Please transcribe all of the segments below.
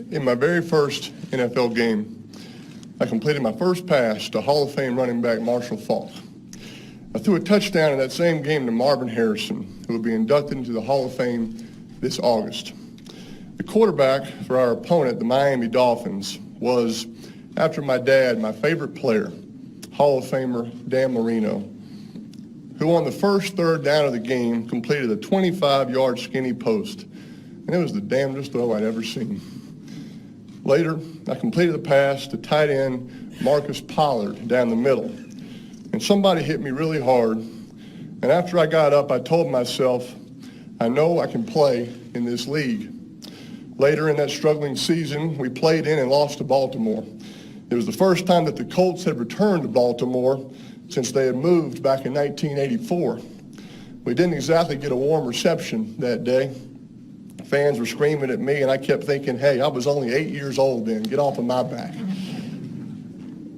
in my very first NFL game, I completed my first pass to Hall of Fame running back Marshall Faulk. I threw a touchdown in that same game to Marvin Harrison, who will be inducted into the Hall of Fame this August. The quarterback for our opponent, the Miami Dolphins, was, after my dad, my favorite player, Hall of Famer Dan Marino, who on the first third down of the game completed a 25-yard skinny post. And it was the damnedest throw I'd ever seen. Later, I completed the pass to tight end Marcus Pollard down the middle. And somebody hit me really hard. And after I got up, I told myself, I know I can play in this league. Later in that struggling season, we played in and lost to Baltimore. It was the first time that the Colts had returned to Baltimore since they had moved back in 1984. We didn't exactly get a warm reception that day. Fans were screaming at me, and I kept thinking, hey, I was only 8 years old then. Get off of my back.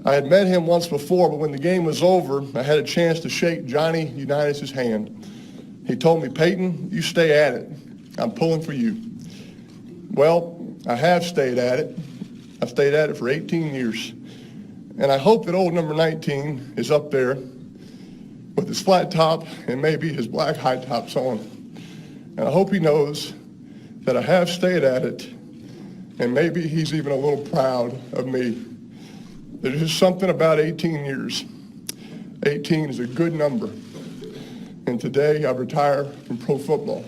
I had met him once before, but when the game was over, I had a chance to shake Johnny Unitas' hand. He told me, Peyton, you stay at it. I'm pulling for you. Well, I have stayed at it. I've stayed at it for 18 years. And I hope that old number 19 is up there with his flat top and maybe his black high tops on. And I hope he knows that I have stayed at it, and maybe he's even a little proud of me. There's just something about 18 years. 18 is a good number. And today I retire from pro football.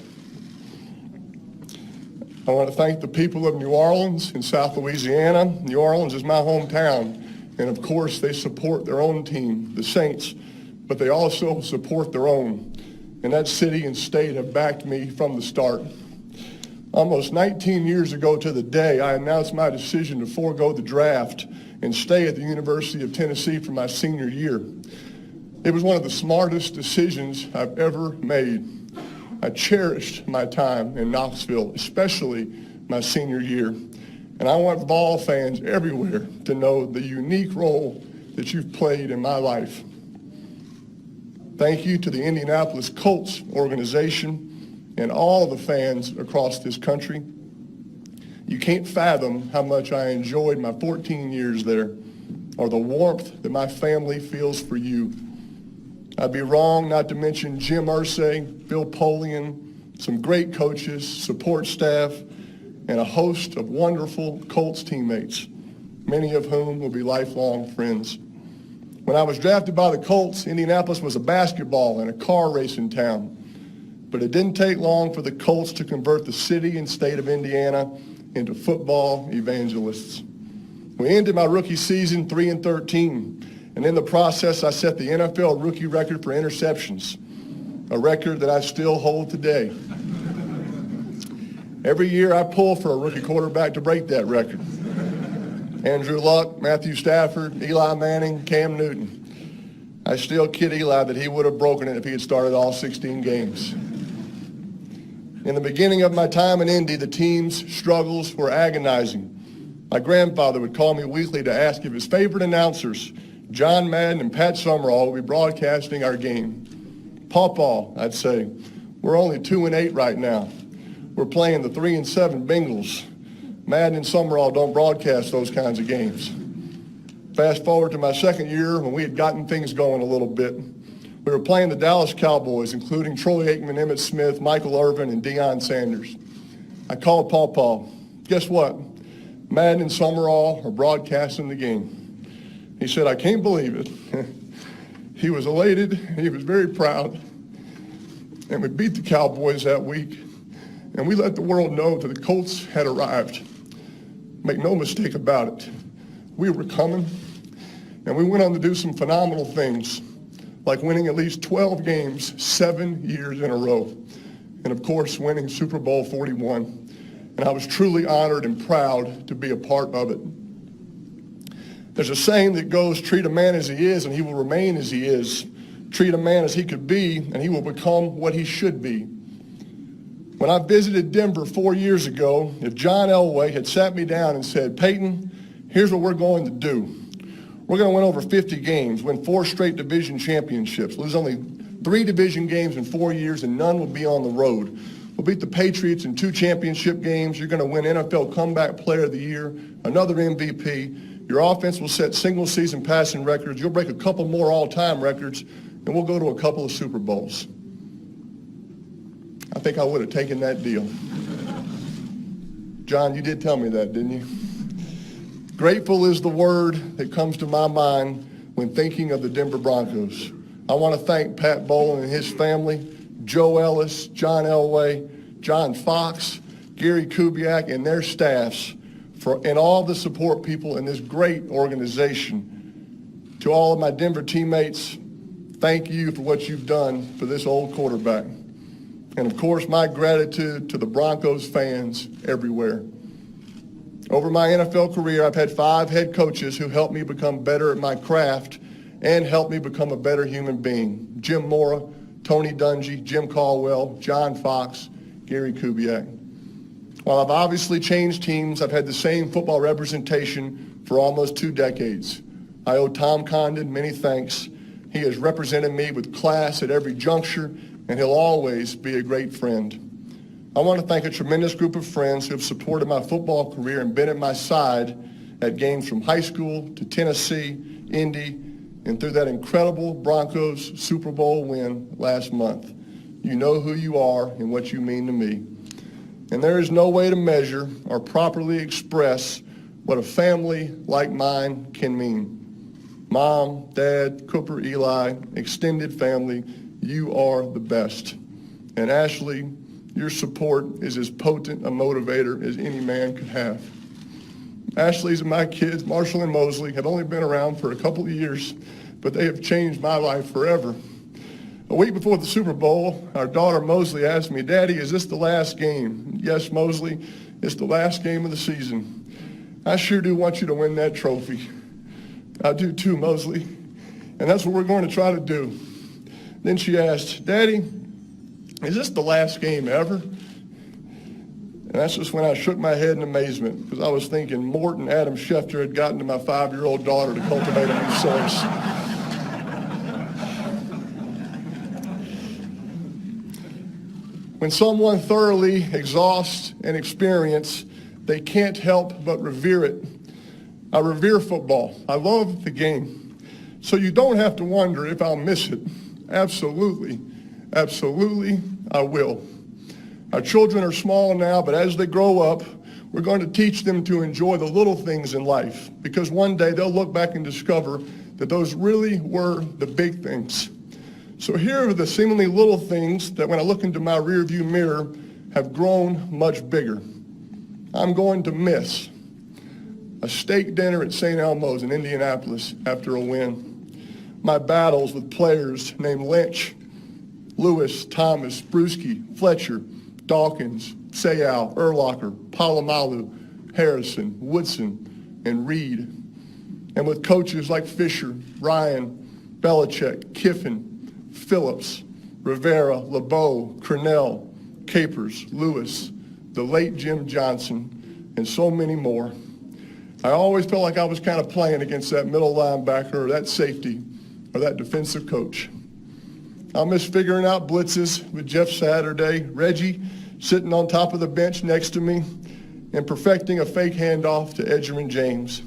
I want to thank the people of New Orleans in South Louisiana. New Orleans is my hometown. And of course, they support their own team, the Saints, but they also support their own. And that city and state have backed me from the start. Almost 19 years ago to the day, I announced my decision to forego the draft and stay at the University of Tennessee for my senior year. It was one of the smartest decisions I've ever made. I cherished my time in Knoxville, especially my senior year. And I want Vol fans everywhere to know the unique role that you've played in my life. Thank you to the Indianapolis Colts organization and all the fans across this country. You can't fathom how much I enjoyed my 14 years there, or the warmth that my family feels for you. I'd be wrong not to mention Jim Irsay, Bill Polian, some great coaches, support staff, and a host of wonderful Colts teammates, many of whom will be lifelong friends. When I was drafted by the Colts, Indianapolis was a basketball and a car racing town. But it didn't take long for the Colts to convert the city and state of Indiana into football evangelists. We ended my rookie season 3-13, and in the process, I set the NFL rookie record for interceptions, a record that I still hold today. Every year I pull for a rookie quarterback to break that record. Andrew Luck, Matthew Stafford, Eli Manning, Cam Newton. I still kid Eli that he would have broken it if he had started all 16 games. In the beginning of my time in Indy, the team's struggles were agonizing. My grandfather would call me weekly to ask if his favorite announcers, John Madden and Pat Summerall, would be broadcasting our game. Pawpaw, I'd say, we're only 2-8 right now. We're playing the 3-7 Bengals. Madden and Summerall don't broadcast those kinds of games. Fast forward to my second year when we had gotten things going a little bit. We were playing the Dallas Cowboys, including Troy Aikman, Emmitt Smith, Michael Irvin, and Deion Sanders. I called Pawpaw. Guess what? Madden and Summerall are broadcasting the game. He said, I can't believe it. He was elated. He was very proud. And we beat the Cowboys that week. And we let the world know that the Colts had arrived. Make no mistake about it. We were coming. And we went on to do some phenomenal things, like winning at least 12 games 7 years in a row. And of course, winning Super Bowl 41. And I was truly honored and proud to be a part of it. There's a saying that goes, treat a man as he is and he will remain as he is. Treat a man as he could be and he will become what he should be. When I visited Denver 4 years ago, if John Elway had sat me down and said, Peyton, here's what we're going to do. We're going to win over 50 games, win 4 straight division championships, lose only 3 division games in 4 years, and none will be on the road. We'll beat the Patriots in 2 championship games. You're going to win NFL Comeback Player of the Year, another MVP. Your offense will set single-season passing records. You'll break a couple more all-time records, and we'll go to a couple of Super Bowls. I think I would have taken that deal. John, you did tell me that, didn't you? Grateful is the word that comes to my mind when thinking of the Denver Broncos. I want to thank Pat Bowlen and his family, Joe Ellis, John Elway, John Fox, Gary Kubiak, and their staffs and all the support people in this great organization. To all of my Denver teammates, thank you for what you've done for this old quarterback. And of course, my gratitude to the Broncos fans everywhere. Over my NFL career, I've had 5 head coaches who helped me become better at my craft and helped me become a better human being. Jim Mora, Tony Dungy, Jim Caldwell, John Fox, Gary Kubiak. While I've obviously changed teams, I've had the same football representation for almost 2 decades. I owe Tom Condon many thanks. He has represented me with class at every juncture, and he'll always be a great friend. I want to thank a tremendous group of friends who have supported my football career and been at my side at games from high school to Tennessee, Indy, and through that incredible Broncos Super Bowl win last month. You know who you are and what you mean to me. And there is no way to measure or properly express what a family like mine can mean. Mom, Dad, Cooper, Eli, extended family, you are the best. And Ashley, your support is as potent a motivator as any man could have. Ashley's and my kids, Marshall and Mosley, have only been around for a couple of years, but they have changed my life forever. A week before the Super Bowl, our daughter Mosley asked me, "Daddy, is this the last game?" "Yes, Mosley, it's the last game of the season." "I sure do want you to win that trophy." "I do too, Mosley, and that's what we're going to try to do." Then she asked, "Daddy, is this the last game ever?" And that's just when I shook my head in amazement, because I was thinking Mort and Adam Schefter had gotten to my 5-year-old daughter to cultivate a new source. When someone thoroughly exhausts an experience, they can't help but revere it. I revere football. I love the game. So you don't have to wonder if I'll miss it. Absolutely, absolutely, I will. Our children are small now, but as they grow up, we're going to teach them to enjoy the little things in life, because one day they'll look back and discover that those really were the big things. So here are the seemingly little things that when I look into my rearview mirror have grown much bigger. I'm going to miss a steak dinner at St. Elmo's in Indianapolis after a win. My battles with players named Lynch, Lewis, Thomas, Bruschi, Fletcher, Dawkins, Sayal, Urlacher, Palomalu, Harrison, Woodson, and Reed. And with coaches like Fisher, Ryan, Belichick, Kiffin, Phillips, Rivera, LeBeau, Cornell, Capers, Lewis, the late Jim Johnson, and so many more. I always felt like I was kind of playing against that middle linebacker or that safety or that defensive coach. I'll miss figuring out blitzes with Jeff Saturday, Reggie sitting on top of the bench next to me, and perfecting a fake handoff to Edgerrin James.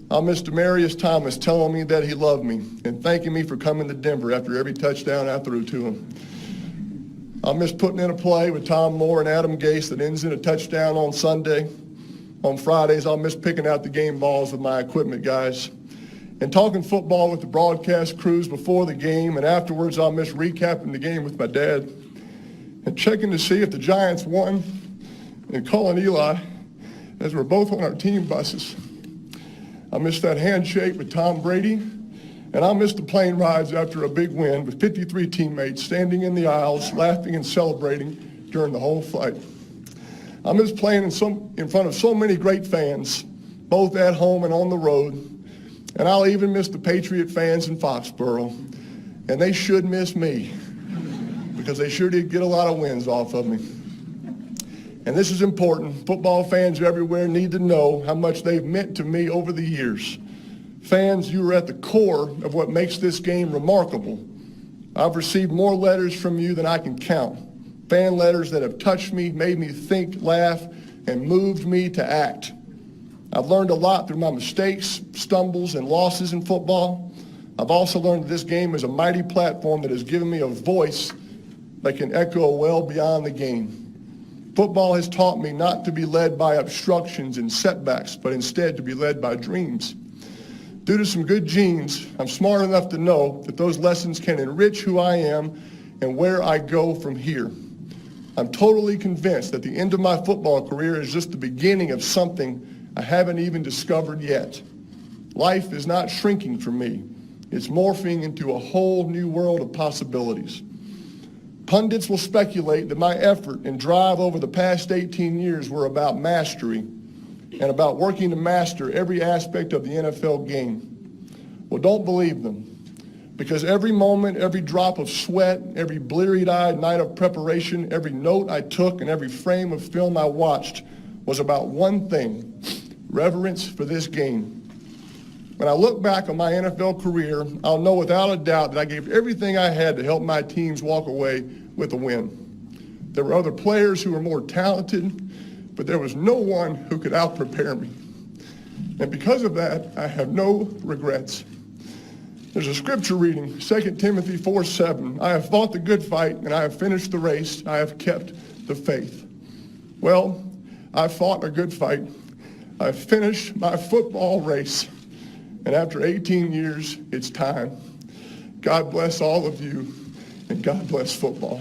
I'll miss Demaryius Thomas telling me that he loved me and thanking me for coming to Denver after every touchdown I threw to him. I'll miss putting in a play with Tom Moore and Adam Gase that ends in a touchdown on Sunday. On Fridays, I'll miss picking out the game balls with my equipment guys. And talking football with the broadcast crews before the game, and afterwards I'll miss recapping the game with my dad and checking to see if the Giants won and calling Eli as we're both on our team buses. I miss that handshake with Tom Brady, and I miss the plane rides after a big win with 53 teammates standing in the aisles, laughing and celebrating during the whole flight. I miss playing in front of so many great fans, both at home and on the road, and I'll even miss the Patriot fans in Foxborough, and they should miss me because they sure did get a lot of wins off of me. And this is important. Football fans everywhere need to know how much they've meant to me over the years. Fans, you are at the core of what makes this game remarkable. I've received more letters from you than I can count. fan letters that have touched me, made me think, laugh, and moved me to act. I've learned a lot through my mistakes, stumbles, and losses in football. I've also learned that this game is a mighty platform that has given me a voice that can echo well beyond the game. Football has taught me not to be led by obstructions and setbacks, but instead to be led by dreams. Due to some good genes, I'm smart enough to know that those lessons can enrich who I am and where I go from here. I'm totally convinced that the end of my football career is just the beginning of something I haven't even discovered yet. Life is not shrinking for me. It's morphing into a whole new world of possibilities. Pundits will speculate that my effort and drive over the past 18 years were about mastery and about working to master every aspect of the NFL game. Well, don't believe them, because every moment, every drop of sweat, every bleary-eyed night of preparation, every note I took, and every frame of film I watched was about one thing: reverence for this game. When I look back on my NFL career, I'll know without a doubt that I gave everything I had to help my teams walk away with a win. There were other players who were more talented, but there was no one who could out-prepare me. And because of that, I have no regrets. There's a scripture reading, 2 Timothy 4:7. I have fought the good fight, and I have finished the race. I have kept the faith. Well, I've fought a good fight. I've finished my football race. And after 18 years, it's time. God bless all of you, and God bless football.